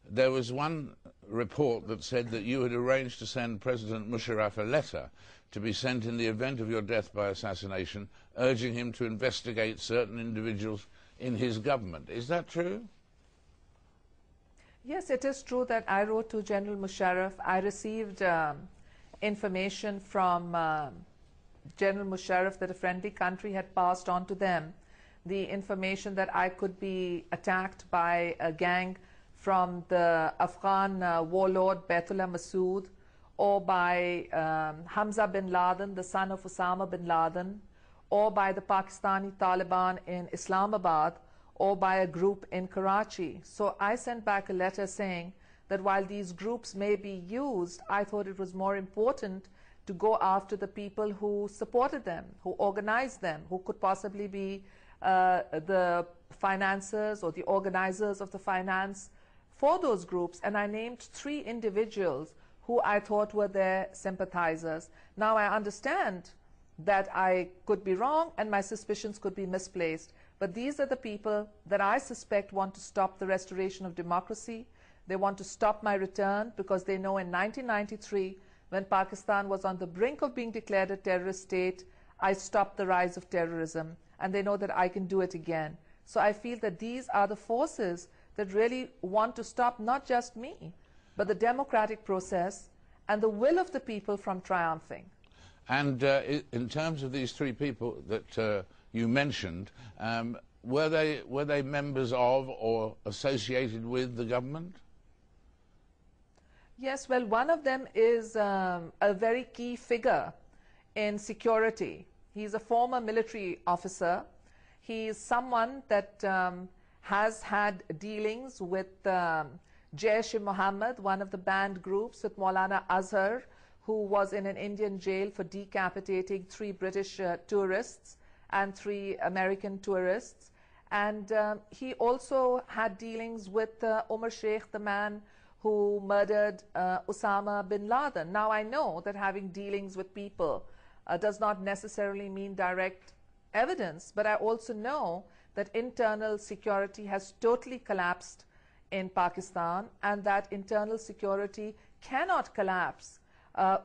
There was one report that said that you had arranged to send President Musharraf a letter to be sent in the event of your death by assassination, urging him to investigate certain individuals in his government. Is that true? Yes, it is true that I wrote to General Musharraf. I received information from General Musharraf that a friendly country had passed on to them the information that I could be attacked by a gang from the Afghan warlord Baitullah Masood, or by Hamza bin Laden, the son of Osama bin Laden, or by the Pakistani Taliban in Islamabad, or by a group in Karachi. So I sent back a letter saying that while these groups may be used, I thought it was more important to go after the people who supported them, who organized them, who could possibly be the financiers or the organizers of the finance for those groups. And I named 3 individuals who I thought were their sympathizers. Now I understand that I could be wrong and my suspicions could be misplaced, but these are the people that I suspect want to stop the restoration of democracy. They want to stop my return because they know in 1993, when Pakistan was on the brink of being declared a terrorist state, I stopped the rise of terrorism, and they know that I can do it again. So I feel that these are the forces that really want to stop not just me, but the democratic process and the will of the people from triumphing. And in terms of these 3 people that you mentioned, were they members of or associated with the government? Yes, well, one of them is a very key figure in security. He's a former military officer. He is someone that has had dealings with Jaish-e-Mohammed, one of the banned groups, with Maulana Azhar, who was in an Indian jail for decapitating 3 British tourists and 3 American tourists. And he also had dealings with Umar Sheikh, the man who murdered Osama bin Laden. Now I know that having dealings with people does not necessarily mean direct evidence, but I also know that internal security has totally collapsed in Pakistan, and that internal security cannot collapse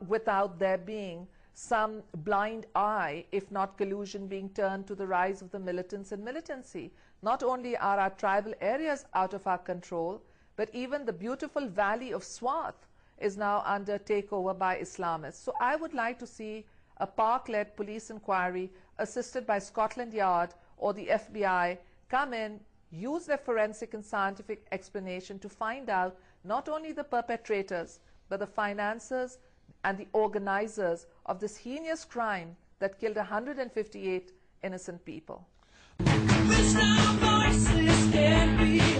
without there being some blind eye, if not collusion, being turned to the rise of the militants and militancy. Not only are our tribal areas out of our control, but even the beautiful valley of Swat is now under takeover by Islamists. So I would like to see a Pak-led police inquiry assisted by Scotland Yard or the FBI come in, use their forensic and scientific explanation to find out not only the perpetrators, but the financiers and the organizers of this heinous crime that killed 158 innocent people. Voices can't be